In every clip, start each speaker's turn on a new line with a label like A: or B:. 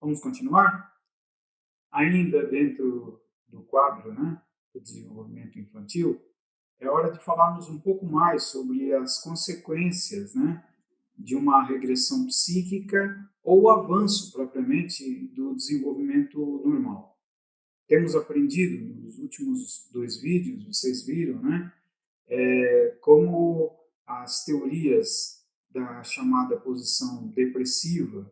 A: Vamos continuar? Ainda dentro do quadro, né, do desenvolvimento infantil, é hora de falarmos um pouco mais sobre as consequências, né, de uma regressão psíquica ou o avanço propriamente do desenvolvimento normal. Temos aprendido nos últimos dois vídeos, vocês viram, né, como as teorias da chamada posição depressiva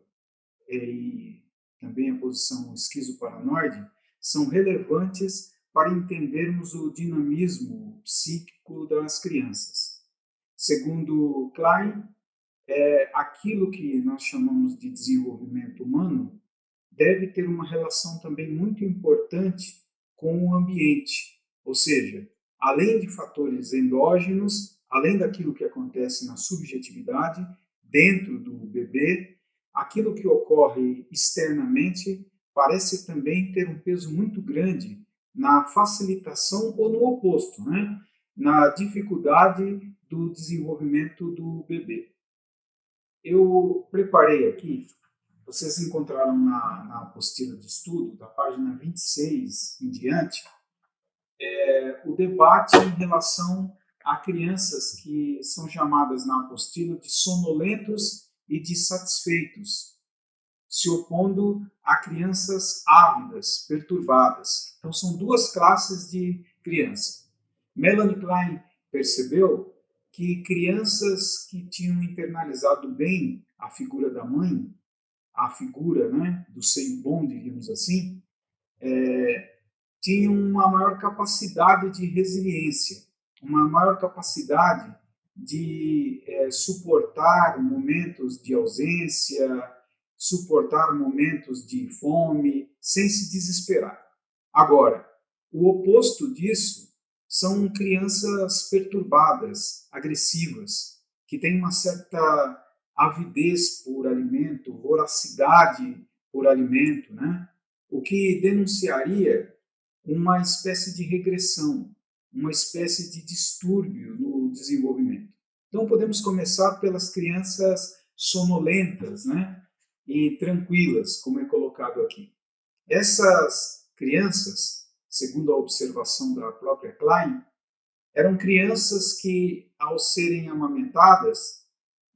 A: e também a posição esquizoparanoide são relevantes para entendermos o dinamismo psíquico das crianças. Segundo Klein, aquilo que nós chamamos de desenvolvimento humano deve ter uma relação também muito importante com o ambiente, ou seja, além de fatores endógenos, além daquilo que acontece na subjetividade, dentro do bebê, aquilo que ocorre externamente parece também ter um peso muito grande na facilitação ou no oposto, né? Na dificuldade do desenvolvimento do bebê. Eu preparei aqui, vocês encontraram na apostila de estudo, da página 26 em diante, o debate em relação a crianças que são chamadas na apostila de sonolentos e de satisfeitos, se opondo a crianças ávidas, perturbadas. Então, são duas classes de criança. Melanie Klein percebeu que crianças que tinham internalizado bem a figura da mãe, a figura, né, do seio bom, diríamos assim, tinham uma maior capacidade de resiliência, uma maior capacidade de suportar momentos de ausência, suportar momentos de fome, sem se desesperar. Agora, o oposto disso são crianças perturbadas, agressivas, que têm uma certa avidez por alimento, voracidade por alimento, né? O que denunciaria uma espécie de regressão, uma espécie de distúrbio no desenvolvimento. Então, podemos começar pelas crianças sonolentas, né? E tranquilas, como é colocado aqui. Essas crianças, segundo a observação da própria Klein, eram crianças que, ao serem amamentadas,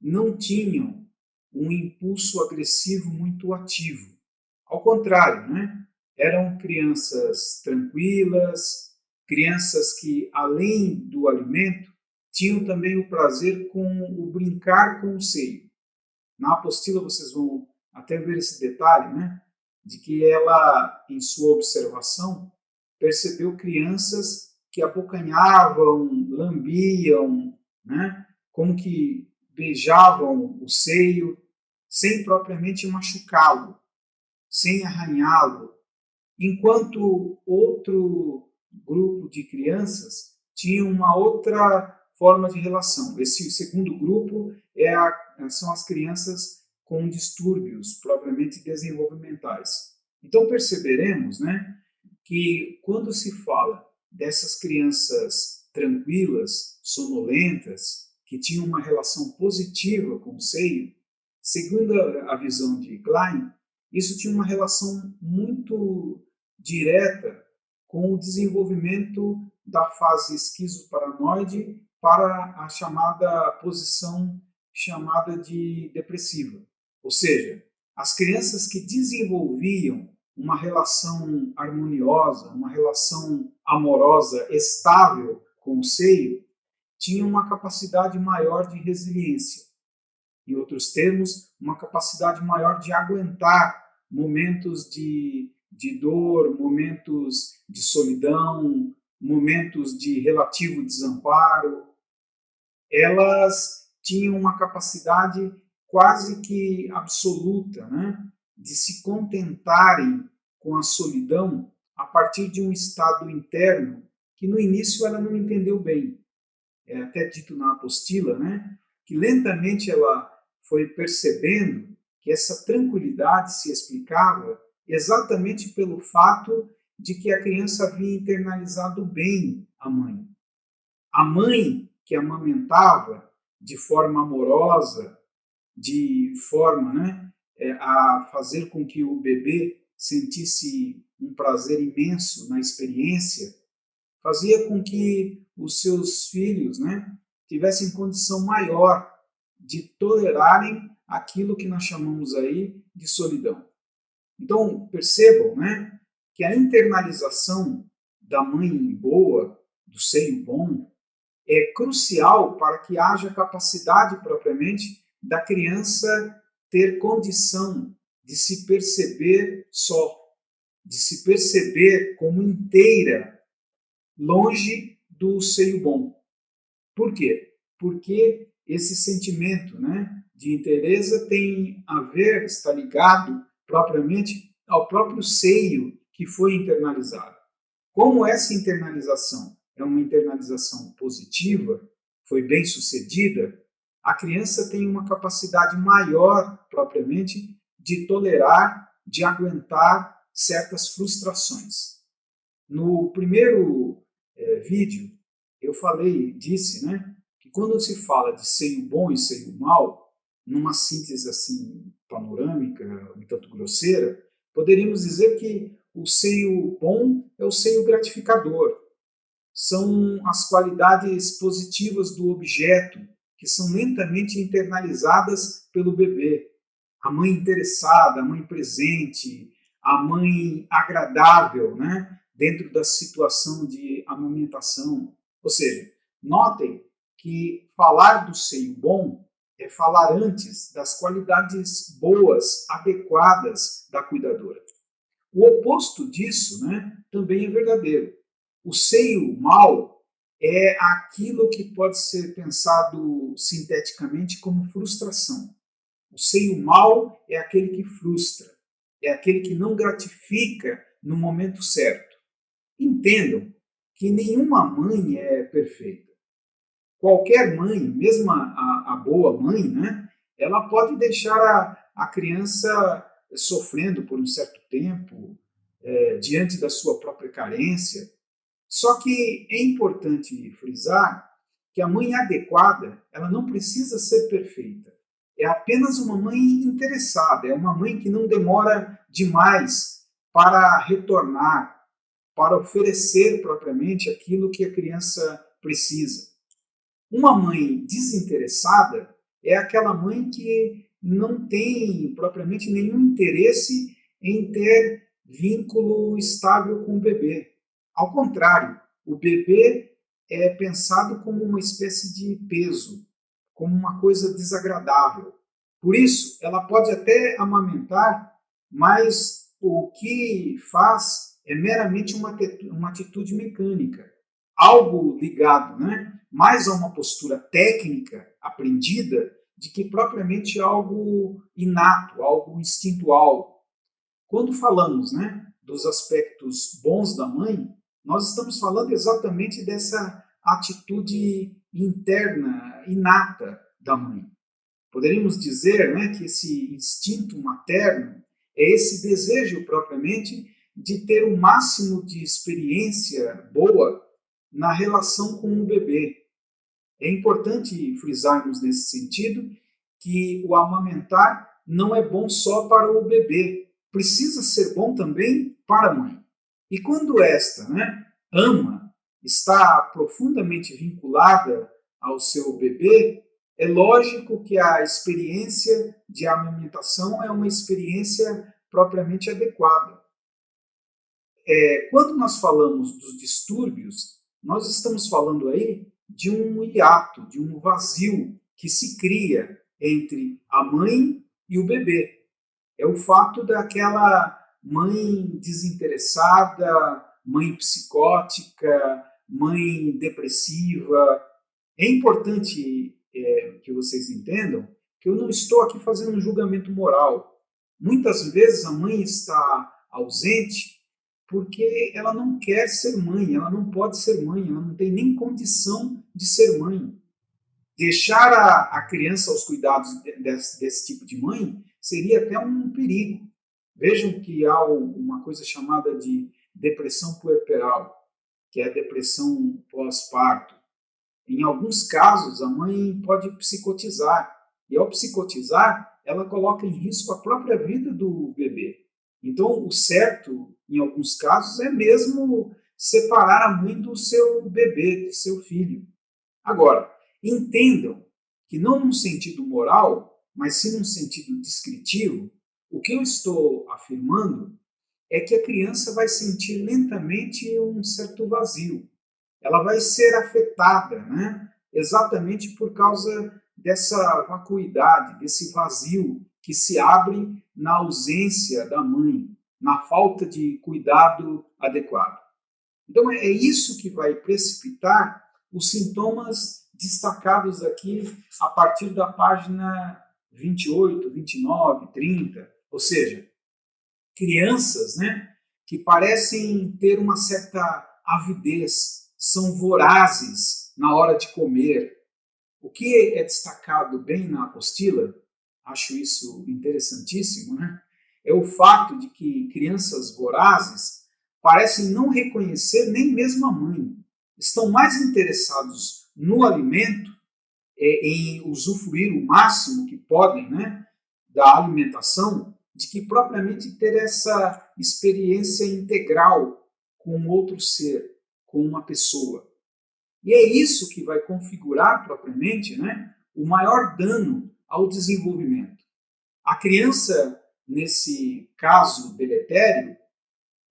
A: não tinham um impulso agressivo muito ativo. Ao contrário, né? Eram crianças tranquilas, crianças que, além do alimento, tinham também o prazer com o brincar com o seio. Na apostila vocês vão até ver esse detalhe, né? De que ela, em sua observação, percebeu crianças que abocanhavam, lambiam, né? Como que beijavam o seio, sem propriamente machucá-lo, sem arranhá-lo, enquanto outro grupo de crianças tinha uma outra forma de relação. Esse segundo grupo são as crianças com distúrbios propriamente desenvolvimentais. Então perceberemos, né, que quando se fala dessas crianças tranquilas, sonolentas, que tinham uma relação positiva com o seio, segundo a visão de Klein, isso tinha uma relação muito direta com o desenvolvimento da fase esquizoparanoide para a chamada posição chamada de depressiva. Ou seja, as crianças que desenvolviam uma relação harmoniosa, uma relação amorosa estável com o seio, tinham uma capacidade maior de resiliência. Em outros termos, uma capacidade maior de aguentar momentos de dor, momentos de solidão, momentos de relativo desamparo. Elas tinham uma capacidade quase que absoluta, né, de se contentarem com a solidão a partir de um estado interno que no início ela não entendeu bem. É até dito na apostila, né, que lentamente ela foi percebendo que essa tranquilidade se explicava exatamente pelo fato de que a criança havia internalizado bem a mãe. A mãe que amamentava de forma amorosa, de forma, né, a fazer com que o bebê sentisse um prazer imenso na experiência, fazia com que os seus filhos, né, tivessem condição maior de tolerarem aquilo que nós chamamos aí de solidão. Então, percebam, né, que a internalização da mãe boa, do seio bom, é crucial para que haja capacidade propriamente da criança ter condição de se perceber só, de se perceber como inteira, longe do seio bom. Por quê? Porque esse sentimento, né, de inteireza tem a ver, está ligado propriamente ao próprio seio que foi internalizado. Como essa internalização é uma internalização positiva, foi bem sucedida, a criança tem uma capacidade maior, propriamente, de tolerar, de aguentar certas frustrações. No primeiro vídeo, eu disse, né, que quando se fala de seio bom e seio mau, numa síntese assim panorâmica, um tanto grosseira, poderíamos dizer que o seio bom é o seio gratificador. São as qualidades positivas do objeto que são lentamente internalizadas pelo bebê. A mãe interessada, a mãe presente, a mãe agradável, né, dentro da situação de amamentação. Ou seja, notem que falar do seio bom é falar antes das qualidades boas, adequadas da cuidadora. O oposto disso, né, também é verdadeiro. O seio mau é aquilo que pode ser pensado sinteticamente como frustração. O seio mau é aquele que frustra, é aquele que não gratifica no momento certo. Entendam que nenhuma mãe é perfeita. Qualquer mãe, mesmo a boa mãe, né, ela pode deixar a criança sofrendo por um certo tempo, diante da sua própria carência. Só que é importante frisar que a mãe adequada, ela não precisa ser perfeita. É apenas uma mãe interessada, é uma mãe que não demora demais para retornar, para oferecer propriamente aquilo que a criança precisa. Uma mãe desinteressada é aquela mãe que não tem propriamente nenhum interesse em ter vínculo estável com o bebê. Ao contrário, o bebê é pensado como uma espécie de peso, como uma coisa desagradável. Por isso, ela pode até amamentar, mas o que faz é meramente uma atitude mecânica, algo ligado, né, mais a uma postura técnica aprendida de que propriamente algo inato, algo instintual. Quando falamos, né, dos aspectos bons da mãe, nós estamos falando exatamente dessa atitude interna, inata da mãe. Poderíamos dizer, né, que esse instinto materno é esse desejo propriamente de ter o máximo de experiência boa na relação com o bebê. É importante frisarmos nesse sentido que o amamentar não é bom só para o bebê, precisa ser bom também para a mãe. E quando esta, né, ama, está profundamente vinculada ao seu bebê, é lógico que a experiência de amamentação é uma experiência propriamente adequada. Quando nós falamos dos distúrbios, nós estamos falando aí de um hiato, de um vazio que se cria entre a mãe e o bebê. É o fato daquela mãe desinteressada, mãe psicótica, mãe depressiva. É importante que vocês entendam que eu não estou aqui fazendo um julgamento moral. Muitas vezes a mãe está ausente porque ela não quer ser mãe, ela não pode ser mãe, ela não tem nem condição de ser mãe. Deixar a criança aos cuidados desse tipo de mãe seria até um perigo. Vejam que há uma coisa chamada de depressão puerperal, que é a depressão pós-parto. Em alguns casos, a mãe pode psicotizar, e ao psicotizar, ela coloca em risco a própria vida do bebê. Então, o certo, em alguns casos, é mesmo separar a mãe do seu bebê, do seu filho. Agora, entendam que não num sentido moral, mas sim num sentido descritivo, o que eu estou afirmando é que a criança vai sentir lentamente um certo vazio. Ela vai ser afetada, né? Exatamente por causa dessa vacuidade, desse vazio que se abre na ausência da mãe, na falta de cuidado adequado. Então, é isso que vai precipitar os sintomas destacados aqui a partir da página 28, 29, 30, ou seja, crianças, né, que parecem ter uma certa avidez, são vorazes na hora de comer. O que é destacado bem na apostila, acho isso interessantíssimo, né, é o fato de que crianças vorazes parecem não reconhecer nem mesmo a mãe. Estão mais interessados no alimento, em usufruir o máximo que podem, né, da alimentação, de que propriamente ter essa experiência integral com outro ser, com uma pessoa. E é isso que vai configurar propriamente, né, o maior dano ao desenvolvimento. A criança, nesse caso deletério,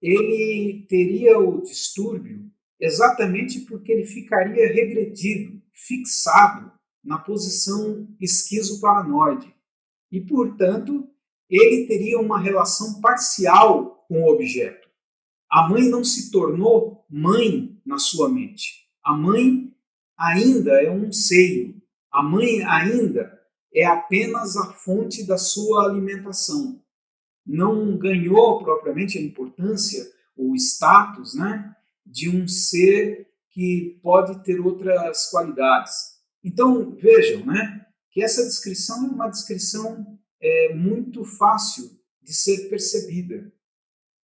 A: ele teria o distúrbio exatamente porque ele ficaria regredido, fixado na posição esquizoparanoide. E, portanto, ele teria uma relação parcial com o objeto. A mãe não se tornou mãe na sua mente. A mãe ainda é um seio. A mãe ainda é apenas a fonte da sua alimentação. Não ganhou propriamente a importância, o status, né, de um ser que pode ter outras qualidades. Então, vejam, né, que essa descrição é uma descrição muito fácil de ser percebida.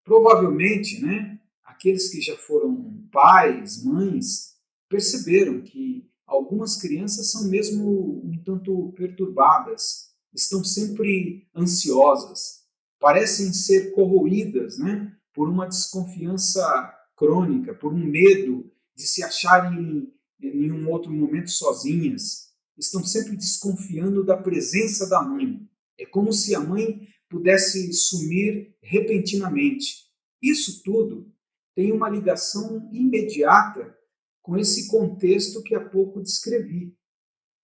A: Provavelmente, né, aqueles que já foram pais, mães, perceberam que algumas crianças são mesmo um tanto perturbadas, estão sempre ansiosas, parecem ser corroídas, né, por uma desconfiança crônica, por um medo de se acharem em um outro momento sozinhas, estão sempre desconfiando da presença da mãe. É como se a mãe pudesse sumir repentinamente. Isso tudo tem uma ligação imediata com esse contexto que há pouco descrevi.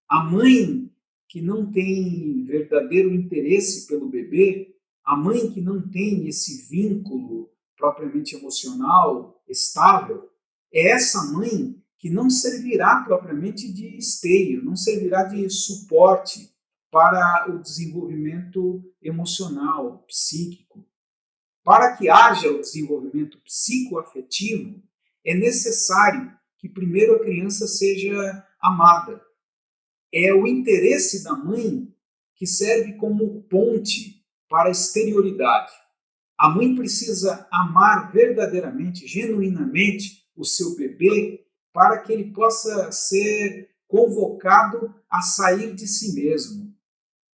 A: A mãe que não tem verdadeiro interesse pelo bebê, a mãe que não tem esse vínculo propriamente emocional estável, é essa mãe que não servirá propriamente de esteio, não servirá de suporte para o desenvolvimento emocional, psíquico. Para que haja o desenvolvimento psicoafetivo, é necessário que primeiro a criança seja amada. É o interesse da mãe que serve como ponte para a exterioridade. A mãe precisa amar verdadeiramente, genuinamente, o seu bebê para que ele possa ser convocado a sair de si mesmo,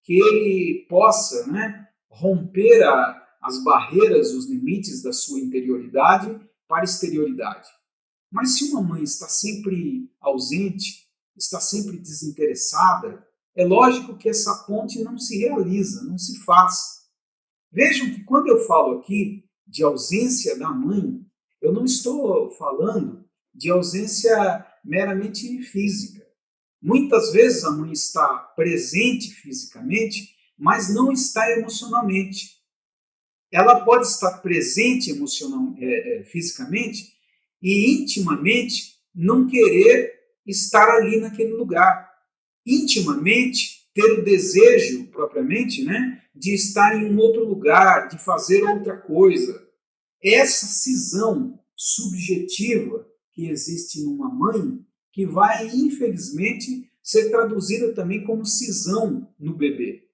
A: que ele possa, né, romper as barreiras, os limites da sua interioridade para a exterioridade. Mas se uma mãe está sempre ausente, está sempre desinteressada, é lógico que essa ponte não se realiza, não se faz. Vejam que quando eu falo aqui de ausência da mãe, eu não estou falando de ausência meramente física. Muitas vezes a mãe está presente fisicamente, mas não está emocionalmente. Ela pode estar presente fisicamente e intimamente não querer estar ali naquele lugar. Intimamente ter o desejo propriamente, né, de estar em um outro lugar, de fazer outra coisa. Essa cisão subjetiva que existe numa mãe, que vai, infelizmente, ser traduzida também como cisão no bebê.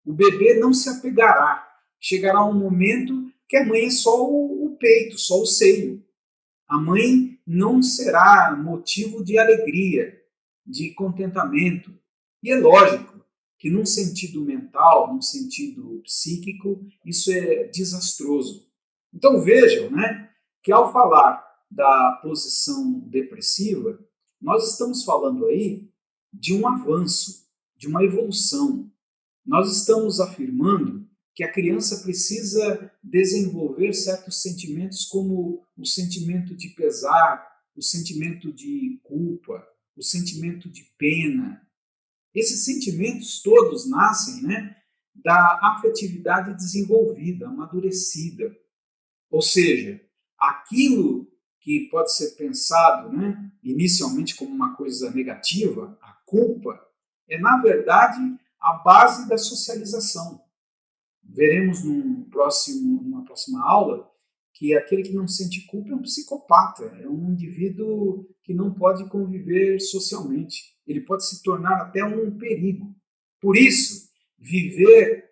A: O bebê não se apegará. Chegará um momento que a mãe é só o peito, só o seio. A mãe não será motivo de alegria, de contentamento. E é lógico que num sentido mental, num sentido psíquico, isso é desastroso. Então vejam, né, que ao falar da posição depressiva, nós estamos falando aí de um avanço, de uma evolução. Nós estamos afirmando que a criança precisa desenvolver certos sentimentos, como o sentimento de pesar, o sentimento de culpa, o sentimento de pena. Esses sentimentos todos nascem, né, da afetividade desenvolvida, amadurecida. Ou seja, aquilo que pode ser pensado, né, inicialmente como uma coisa negativa, a culpa, é na verdade a base da socialização. Veremos numa próxima aula que aquele que não sente culpa é um psicopata, é um indivíduo que não pode conviver socialmente. Ele pode se tornar até um perigo. Por isso, viver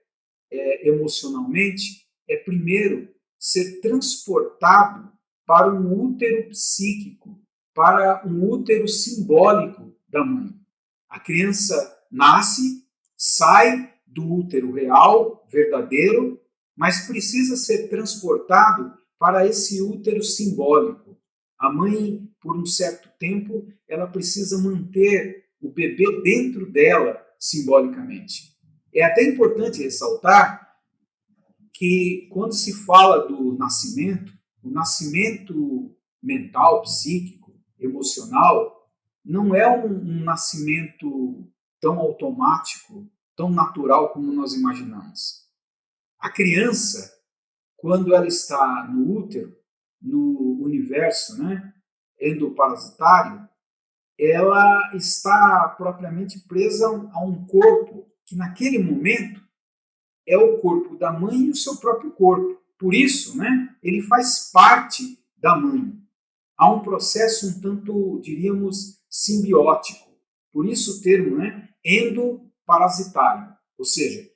A: emocionalmente é primeiro ser transportado para um útero psíquico, para um útero simbólico da mãe. A criança nasce, sai do útero real, verdadeiro, mas precisa ser transportado para esse útero simbólico. A mãe, por um certo tempo, ela precisa manter o bebê dentro dela simbolicamente. É até importante ressaltar que quando se fala do nascimento, o nascimento mental, psíquico, emocional, não é um nascimento tão automático, tão natural como nós imaginamos. A criança, quando ela está no útero, no universo, né, endoparasitário, ela está propriamente presa a um corpo que naquele momento é o corpo da mãe e o seu próprio corpo. Por isso, né, ele faz parte da mãe. Há um processo um tanto, diríamos, simbiótico. Por isso o termo, né, endoparasitário. Ou seja,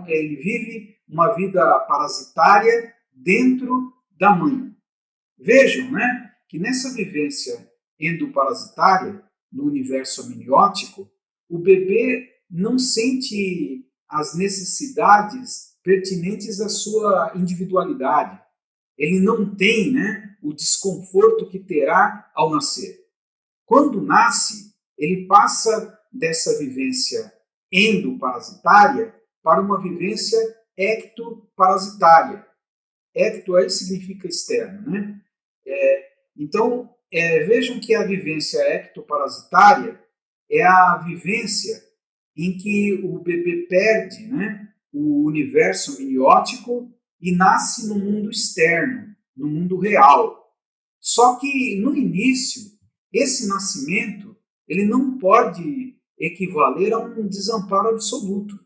A: ele vive uma vida parasitária dentro da mãe. Vejam, né, que nessa vivência endoparasitária, no universo amniótico, o bebê não sente as necessidades pertinentes à sua individualidade. Ele não tem, né, o desconforto que terá ao nascer. Quando nasce, ele passa dessa vivência endoparasitária para uma vivência ectoparasitária. Ecto aí significa externo, né? Então, vejam que a vivência ectoparasitária é a vivência em que o bebê perde, né, o universo amniótico e nasce no mundo externo, no mundo real. Só que no início, esse nascimento ele não pode equivaler a um desamparo absoluto.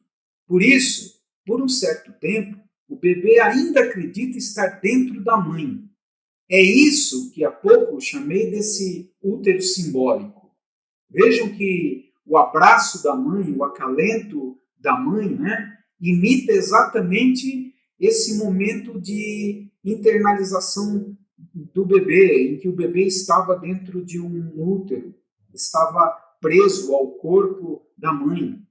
A: Por isso, por um certo tempo, o bebê ainda acredita estar dentro da mãe. É isso que há pouco eu chamei desse útero simbólico. Vejam que o abraço da mãe, o acalento da mãe, né, imita exatamente esse momento de internalização do bebê, em que o bebê estava dentro de um útero, estava preso ao corpo da mãe.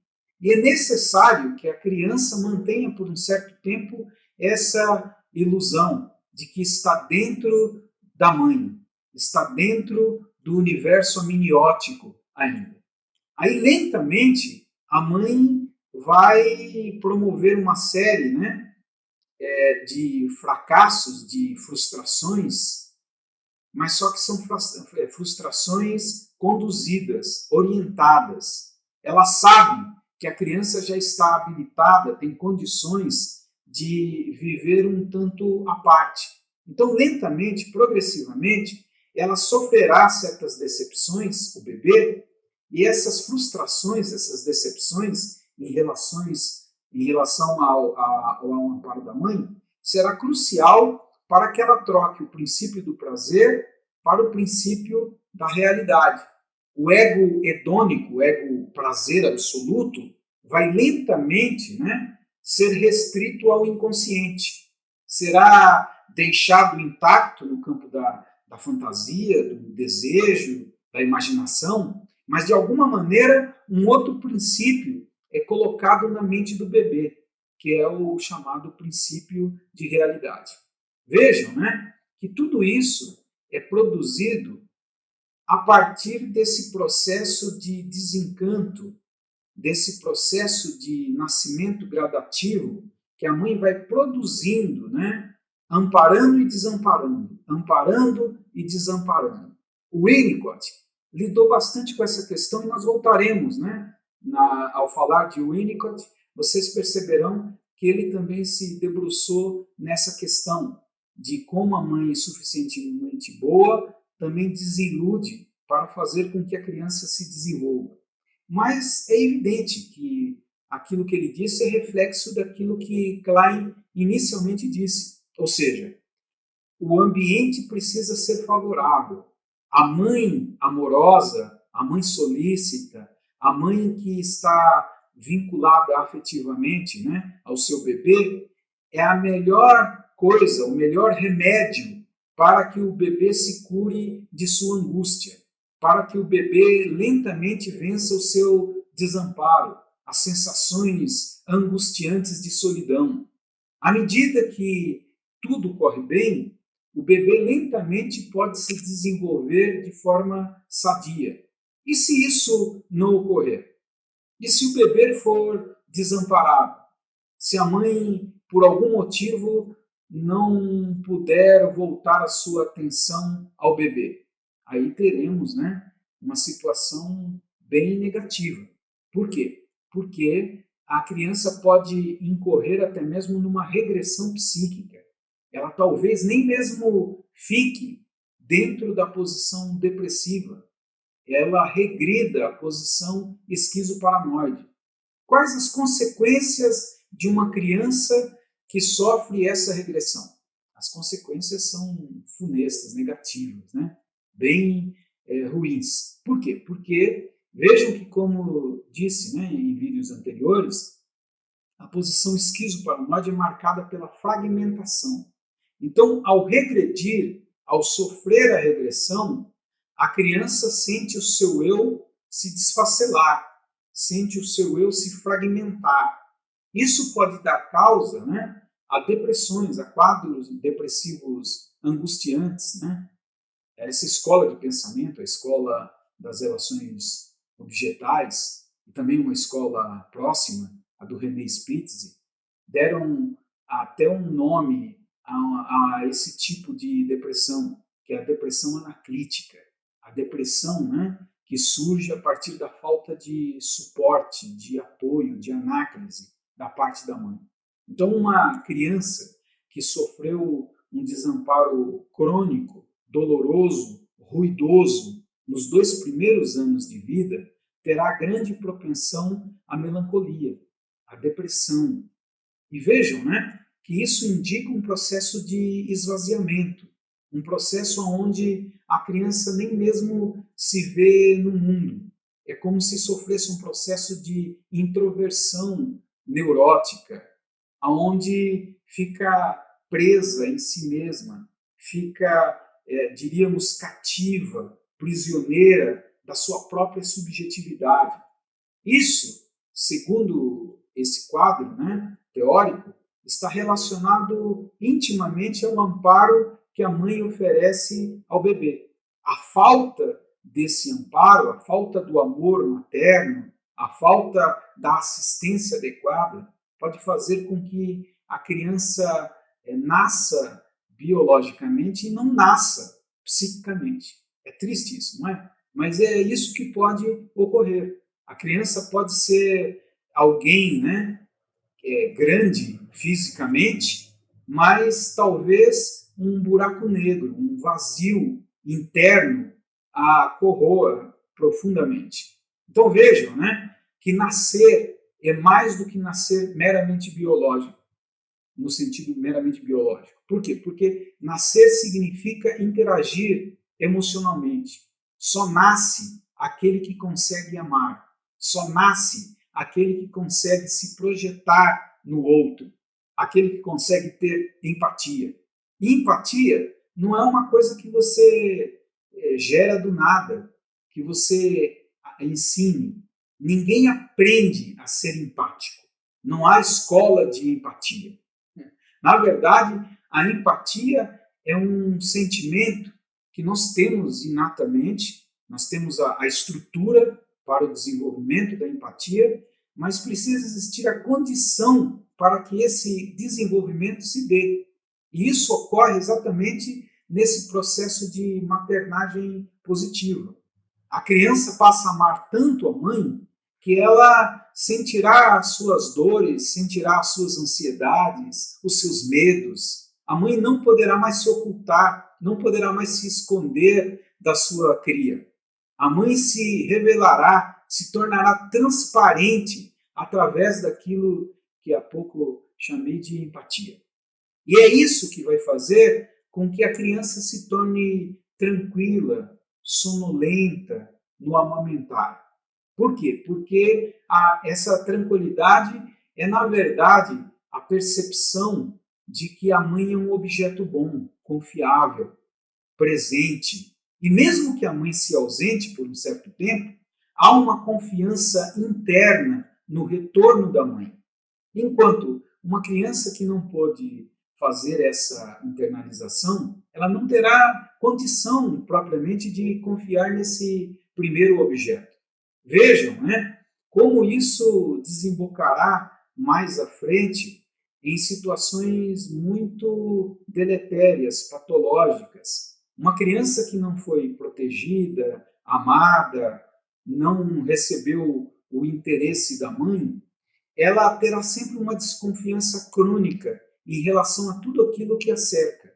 A: E é necessário que a criança mantenha por um certo tempo essa ilusão de que está dentro da mãe, está dentro do universo amniótico ainda. Aí, lentamente, a mãe vai promover uma série, né, de fracassos, de frustrações, mas só que são frustrações conduzidas, orientadas. Ela sabe que a criança já está habilitada, tem condições de viver um tanto à parte. Então, lentamente, progressivamente, ela sofrerá certas decepções, o bebê, e essas frustrações, essas decepções em relação ao amparo da mãe, será crucial para que ela troque o princípio do prazer para o princípio da realidade. O ego hedônico, o ego prazer absoluto, vai lentamente, né, ser restrito ao inconsciente. Será deixado intacto no campo da fantasia, do desejo, da imaginação, mas de alguma maneira um outro princípio é colocado na mente do bebê, que é o chamado princípio de realidade. Vejam, né, que tudo isso é produzido a partir desse processo de desencanto, desse processo de nascimento gradativo que a mãe vai produzindo, né, amparando e desamparando, amparando e desamparando. O Winnicott lidou bastante com essa questão e nós voltaremos, né, ao falar de Winnicott, vocês perceberão que ele também se debruçou nessa questão de como a mãe suficientemente boa também desilude para fazer com que a criança se desenvolva. Mas é evidente que aquilo que ele disse é reflexo daquilo que Klein inicialmente disse, ou seja, o ambiente precisa ser favorável. A mãe amorosa, a mãe solícita, a mãe que está vinculada afetivamente, né, ao seu bebê, é a melhor coisa, o melhor remédio para que o bebê se cure de sua angústia, para que o bebê lentamente vença o seu desamparo, as sensações angustiantes de solidão. À medida que tudo corre bem, o bebê lentamente pode se desenvolver de forma sadia. E se isso não ocorrer? E se o bebê for desamparado? Se a mãe, por algum motivo, não puder voltar a sua atenção ao bebê? Aí teremos, né, uma situação bem negativa. Por quê? Porque a criança pode incorrer até mesmo numa regressão psíquica. Ela talvez nem mesmo fique dentro da posição depressiva. Ela regrida à posição esquizoparanoide. Quais as consequências de uma criança que sofre essa regressão? As consequências são funestas, negativas, né? Bem ruins. Por quê? Porque vejam que, como disse, né, em vídeos anteriores, a posição esquizoparanoide é marcada pela fragmentação. Então, ao regredir, ao sofrer a regressão, a criança sente o seu eu se desfacelar, sente o seu eu se fragmentar. Isso pode dar causa, né, a depressões, a quadros depressivos angustiantes, né? Essa escola de pensamento, a escola das relações objetais, e também uma escola próxima, a do René Spitz, deram até um nome a esse tipo de depressão, que é a depressão anaclítica. A depressão, né, que surge a partir da falta de suporte, de apoio, de anáclise da parte da mãe. Então, uma criança que sofreu um desamparo crônico, doloroso, ruidoso, nos 2 primeiros anos de vida, terá grande propensão à melancolia, à depressão. E vejam, né, que isso indica um processo de esvaziamento, um processo onde a criança nem mesmo se vê no mundo. É como se sofresse um processo de introversão neurótica, onde fica presa em si mesma, fica, diríamos, cativa, prisioneira da sua própria subjetividade. Isso, segundo esse quadro, né, teórico, está relacionado intimamente ao amparo que a mãe oferece ao bebê. A falta desse amparo, a falta do amor materno, a falta da assistência adequada, pode fazer com que a criança nasça biologicamente e não nasça psiquicamente. É triste isso, não é? Mas é isso que pode ocorrer. A criança pode ser alguém, né, grande fisicamente, mas talvez um buraco negro, um vazio interno a corroa profundamente. Então vejam, né, que nascer é mais do que nascer meramente biológico, no sentido meramente biológico. Por quê? Porque nascer significa interagir emocionalmente. Só nasce aquele que consegue amar. Só nasce aquele que consegue se projetar no outro, aquele que consegue ter empatia. E empatia não é uma coisa que você gera do nada, que você ensine. Ninguém aprende a ser empático. Não há escola de empatia. Na verdade, a empatia é um sentimento que nós temos inatamente, nós temos a estrutura para o desenvolvimento da empatia, mas precisa existir a condição para que esse desenvolvimento se dê. E isso ocorre exatamente nesse processo de maternagem positiva. A criança passa a amar tanto a mãe que ela sentirá as suas dores, sentirá as suas ansiedades, os seus medos. A mãe não poderá mais se ocultar, não poderá mais se esconder da sua cria. A mãe se revelará, se tornará transparente através daquilo que há pouco chamei de empatia. E é isso que vai fazer com que a criança se torne tranquila, sonolenta no amamentar. Por quê? Porque essa tranquilidade é, na verdade, a percepção de que a mãe é um objeto bom, confiável, presente. E mesmo que a mãe se ausente por um certo tempo, há uma confiança interna no retorno da mãe. Enquanto uma criança que não pôde fazer essa internalização, ela não terá condição propriamente de confiar nesse primeiro objeto. Vejam, né, como isso desembocará mais à frente em situações muito deletérias, patológicas. Uma criança que não foi protegida, amada, não recebeu o interesse da mãe, ela terá sempre uma desconfiança crônica em relação a tudo aquilo que a cerca.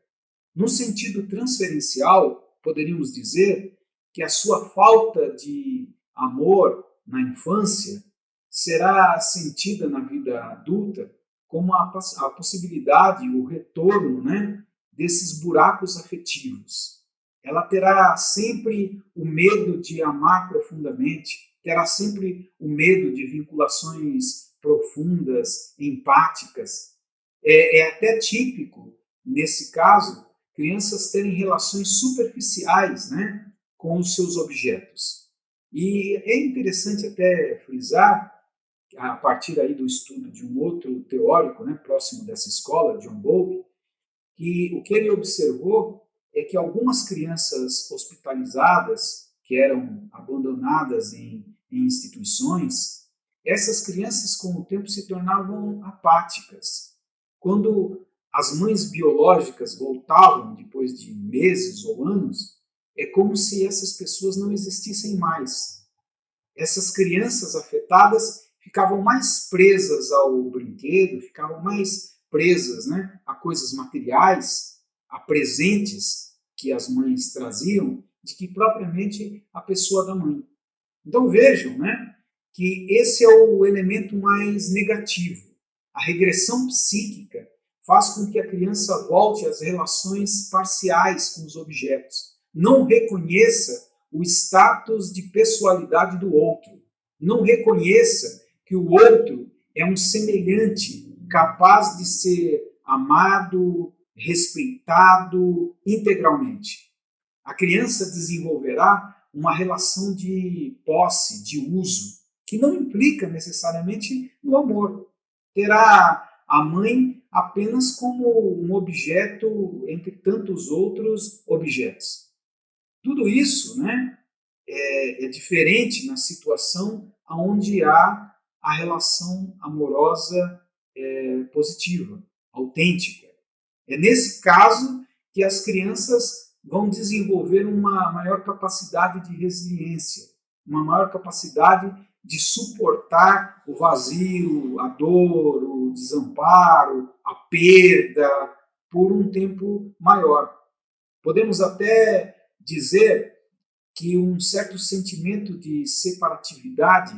A: No sentido transferencial, poderíamos dizer que a sua falta de amor na infância será sentida na vida adulta como a possibilidade, o retorno, né, desses buracos afetivos. Ela terá sempre o medo de amar profundamente, terá sempre o medo de vinculações profundas, empáticas. É até típico, nesse caso, crianças terem relações superficiais, né, com os seus objetos. E é interessante até frisar, a partir aí do estudo de um outro teórico, né, próximo dessa escola, John Bowlby, que o que ele observou é que algumas crianças hospitalizadas, que eram abandonadas em instituições, essas crianças com o tempo se tornavam apáticas. Quando as mães biológicas voltavam depois de meses ou anos, é como se essas pessoas não existissem mais. Essas crianças afetadas ficavam mais presas ao brinquedo, ficavam mais presas, né, a coisas materiais, a presentes que as mães traziam, de que propriamente a pessoa da mãe. Então vejam, né, que esse é o elemento mais negativo. A regressão psíquica faz com que a criança volte às relações parciais com os objetos, não reconheça o status de pessoalidade do outro, não reconheça que o outro é um semelhante capaz de ser amado, respeitado integralmente. A criança desenvolverá uma relação de posse, de uso, que não implica necessariamente no amor. Terá a mãe apenas como um objeto entre tantos outros objetos. Tudo isso, né, é diferente na situação onde há a relação amorosa positiva, autêntica. É nesse caso que as crianças vão desenvolver uma maior capacidade de resiliência, uma maior capacidade de suportar o vazio, a dor, o desamparo, a perda por um tempo maior. Podemos até dizer que um certo sentimento de separatividade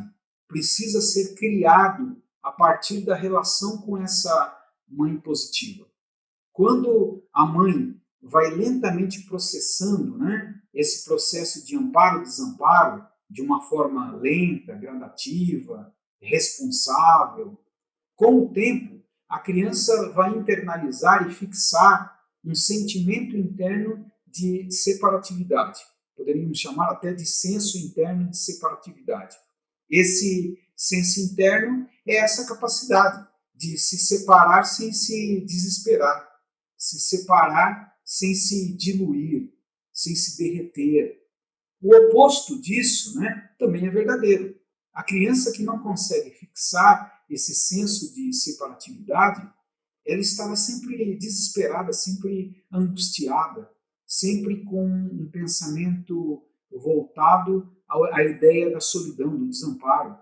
A: precisa ser criado a partir da relação com essa mãe positiva. Quando a mãe vai lentamente processando, né, esse processo de amparo e desamparo de uma forma lenta, gradativa, responsável, com o tempo, a criança vai internalizar e fixar um sentimento interno de separatividade. Poderíamos chamar até de senso interno de separatividade. Esse senso interno é essa capacidade de se separar sem se desesperar, se separar sem se diluir, sem se derreter. O oposto disso, né, também é verdadeiro. A criança que não consegue fixar esse senso de separatividade, ela estará sempre desesperada, sempre angustiada, sempre com um pensamento voltado à ideia da solidão, do desamparo.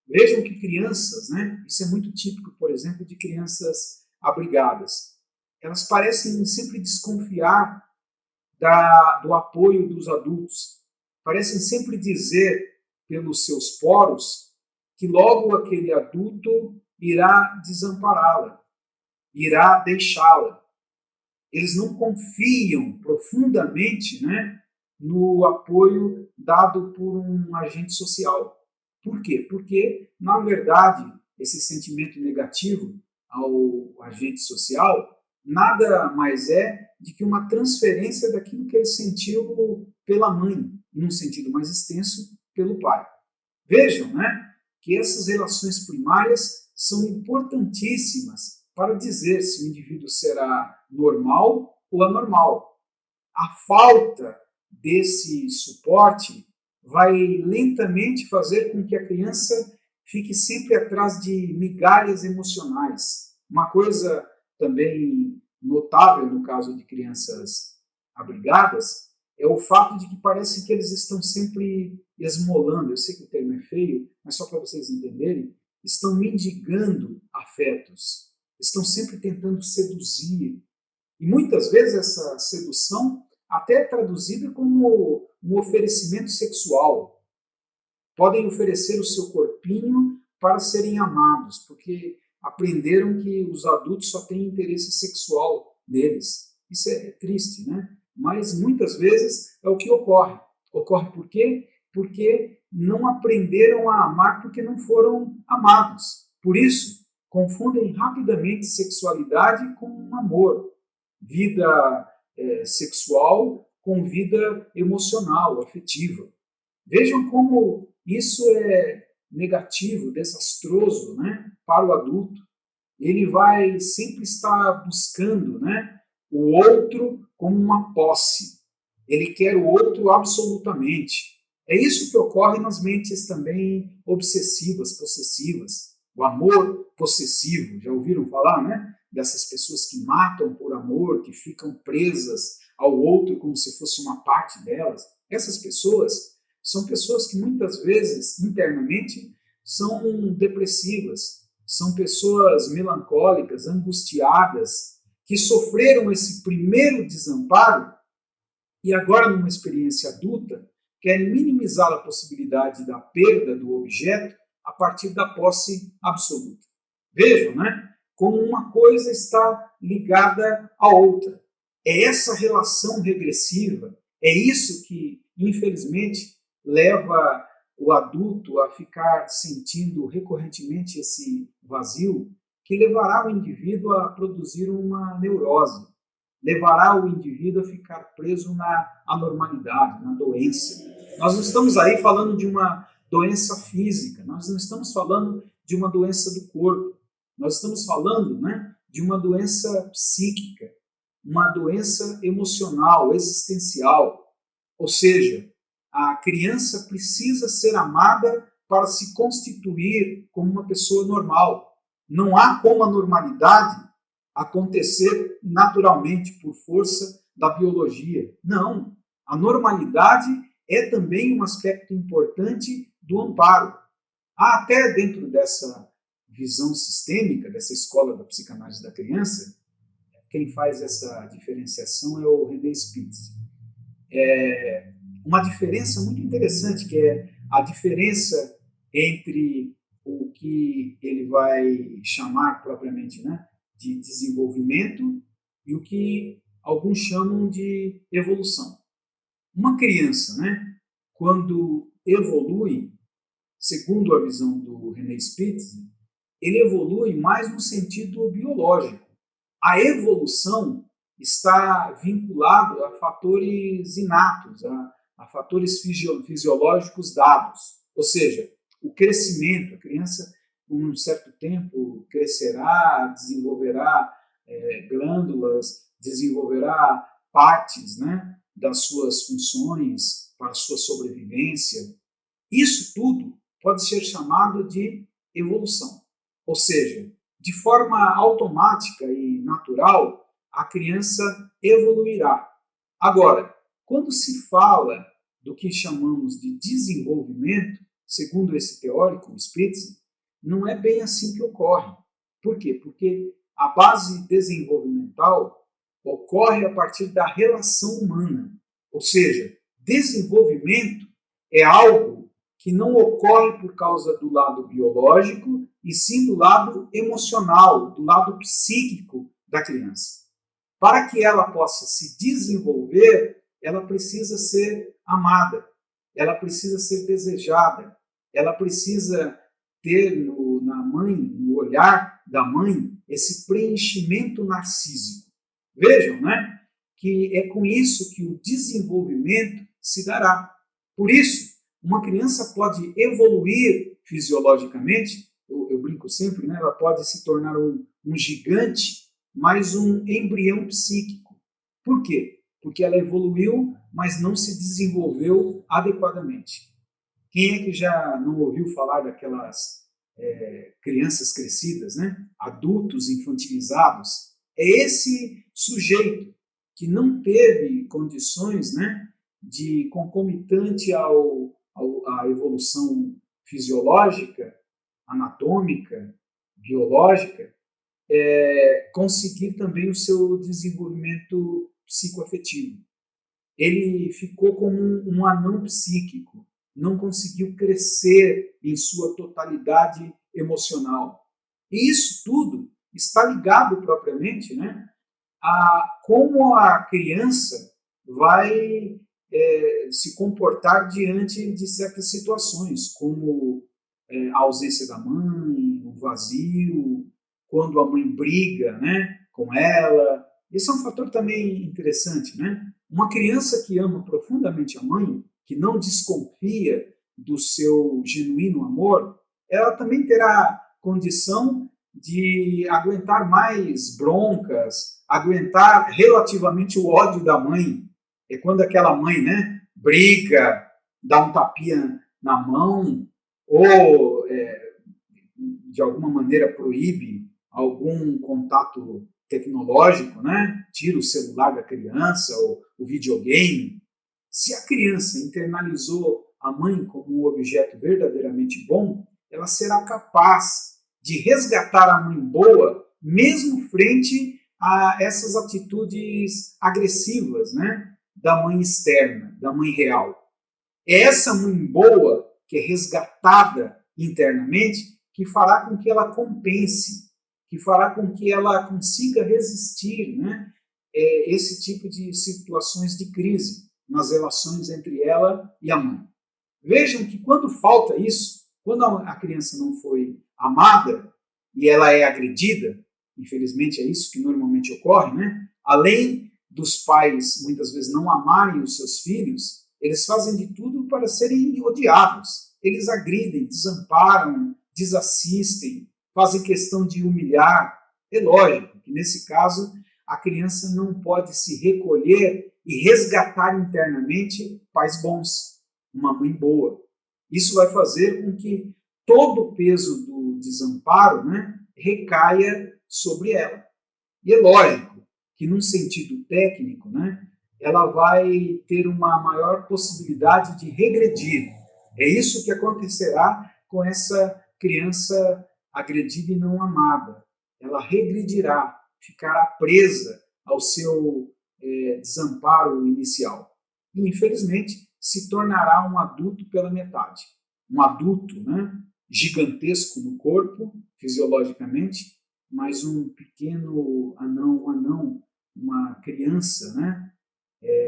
A: Vejam que crianças, né, isso é muito típico, por exemplo, de crianças abrigadas. Elas parecem sempre desconfiar do apoio dos adultos. Parecem sempre dizer, pelos seus poros, que logo aquele adulto irá desampará-la, irá deixá-la. Eles não confiam profundamente, né, no apoio dado por um agente social. Por quê? Porque, na verdade, esse sentimento negativo ao agente social nada mais é de que uma transferência daquilo que ele sentiu pela mãe, num sentido mais extenso, pelo pai. Vejam, né, que essas relações primárias são importantíssimas para dizer se o indivíduo será normal ou anormal. A falta desse suporte vai lentamente fazer com que a criança fique sempre atrás de migalhas emocionais. Uma coisa também notável no caso de crianças abrigadas é o fato de que parece que eles estão sempre esmolando, eu sei que o termo é feio, mas só para vocês entenderem, estão mendigando afetos, estão sempre tentando seduzir. E muitas vezes essa sedução até é traduzida como um oferecimento sexual. Podem oferecer o seu corpinho para serem amados, porque aprenderam que os adultos só têm interesse sexual neles. Isso é triste, né? Mas muitas vezes é o que ocorre. Ocorre por quê? Porque não aprenderam a amar porque não foram amados. Por isso, confundem rapidamente sexualidade com amor, vida sexual com vida emocional, afetiva. Vejam como isso é negativo, desastroso, né, para o adulto. Ele vai sempre estar buscando, né, o outro como uma posse. Ele quer o outro absolutamente. É isso que ocorre nas mentes também obsessivas, possessivas. O amor possessivo, já ouviram falar, né? Dessas pessoas que matam por amor, que ficam presas ao outro como se fosse uma parte delas. Essas pessoas são pessoas que muitas vezes, internamente, são depressivas, são pessoas melancólicas, angustiadas, que sofreram esse primeiro desamparo e agora, numa experiência adulta, querem minimizar a possibilidade da perda do objeto a partir da posse absoluta. Vejam, né? Como uma coisa está ligada à outra. É essa relação regressiva, é isso que, infelizmente, leva o adulto a ficar sentindo recorrentemente esse vazio, que levará o indivíduo a produzir uma neurose, levará o indivíduo a ficar preso na anormalidade, na doença. Nós não estamos aí falando de uma doença física, nós não estamos falando de uma doença do corpo, nós estamos falando, né, de uma doença psíquica, uma doença emocional, existencial. Ou seja, a criança precisa ser amada para se constituir como uma pessoa normal. Não há como a normalidade acontecer naturalmente por força da biologia. Não. A normalidade é também um aspecto importante do amparo. Há até dentro dessa visão sistêmica, dessa escola da psicanálise da criança, quem faz essa diferenciação é o René Spitz. É uma diferença muito interessante, que é a diferença entre o que ele vai chamar propriamente, né, de desenvolvimento e o que alguns chamam de evolução. Uma criança, né, quando evolui, segundo a visão do René Spitz, ele evolui mais no sentido biológico. A evolução está vinculado a fatores inatos, a fatores fisiológicos dados. Ou seja, o crescimento. A criança, com um certo tempo, crescerá, desenvolverá glândulas, desenvolverá partes, né, das suas funções para a sua sobrevivência. Isso tudo pode ser chamado de evolução. Ou seja, de forma automática e natural, a criança evoluirá. Agora, quando se fala do que chamamos de desenvolvimento, segundo esse teórico, Spitzer, não é bem assim que ocorre. Por quê? Porque a base desenvolvimental ocorre a partir da relação humana. Ou seja, desenvolvimento é algo que não ocorre por causa do lado biológico, e sim do lado emocional, do lado psíquico da criança. Para que ela possa se desenvolver, ela precisa ser amada, ela precisa ser desejada, ela precisa ter na mãe, no olhar da mãe, esse preenchimento narcísico. Vejam, né, que é com isso que o desenvolvimento se dará. Por isso, uma criança pode evoluir fisiologicamente, eu brinco sempre, né, ela pode se tornar um gigante, mas um embrião psíquico. Por quê? Porque ela evoluiu, mas não se desenvolveu adequadamente. Quem é que já não ouviu falar daquelas crianças crescidas, né? Adultos infantilizados? É esse sujeito que não teve condições, né, de concomitante à evolução fisiológica, anatômica, biológica, conseguir também o seu desenvolvimento psicoafetivo. Ele ficou como um anão psíquico, não conseguiu crescer em sua totalidade emocional. E isso tudo está ligado propriamente, né, a como a criança vai se comportar diante de certas situações, como a ausência da mãe, o vazio, quando a mãe briga, né, com ela. Esse é um fator também interessante, né? Uma criança que ama profundamente a mãe, que não desconfia do seu genuíno amor, ela também terá condição de aguentar mais broncas, aguentar relativamente o ódio da mãe. É quando aquela mãe, né, briga, dá um tapinha na mão, ou de alguma maneira proíbe algum contato tecnológico, né? Tira o celular da criança, ou o videogame. Se a criança internalizou a mãe como um objeto verdadeiramente bom, ela será capaz de resgatar a mãe boa, mesmo frente a essas atitudes agressivas, né, da mãe externa, da mãe real. É essa mãe boa, que é resgatada internamente, que fará com que ela compense, que fará com que ela consiga resistir, né, esse tipo de situações de crise nas relações entre ela e a mãe. Vejam que quando falta isso, quando a criança não foi amada e ela é agredida, infelizmente é isso que normalmente ocorre, né? Além dos pais muitas vezes não amarem os seus filhos, eles fazem de tudo para serem odiados. Eles agridem, desamparam, desassistem, fazem questão de humilhar. É lógico que nesse caso a criança não pode se recolher e resgatar internamente pais bons, uma mãe boa. Isso vai fazer com que todo o peso do desamparo, né, recaia sobre ela. E é lógico que, num sentido técnico, né, ela vai ter uma maior possibilidade de regredir. É isso que acontecerá com essa criança agredida e não amada. Ela regredirá, ficará presa ao seu desamparo inicial. E, infelizmente, se tornará um adulto pela metade. Um adulto, né, gigantesco no corpo, fisiologicamente, mas um pequeno anão, uma criança, né,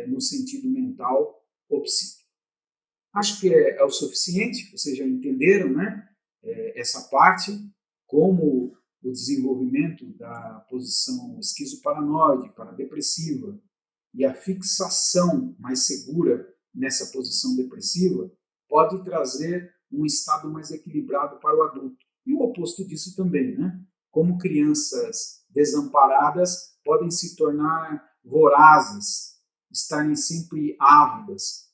A: no sentido mental ou psíquico. Acho que é o suficiente, vocês já entenderam, né, essa parte, como o desenvolvimento da posição esquizoparanoide, paradepressiva, e a fixação mais segura nessa posição depressiva pode trazer um estado mais equilibrado para o adulto. E o oposto disso também, né? Como crianças desamparadas podem se tornar vorazes, estarem sempre ávidas,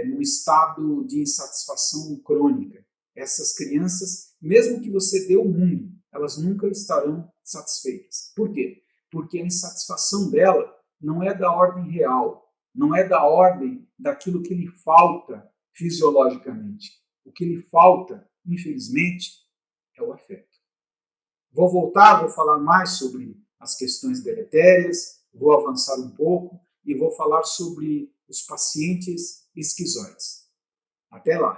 A: num estado de insatisfação crônica. Essas crianças, mesmo que você dê o mundo, elas nunca estarão satisfeitas. Por quê? Porque a insatisfação dela não é da ordem real, não é da ordem daquilo que lhe falta fisiologicamente. O que lhe falta, infelizmente, é o afeto. Vou voltar, vou falar mais sobre as questões deletérias, vou avançar um pouco e vou falar sobre os pacientes esquizoides. Até lá!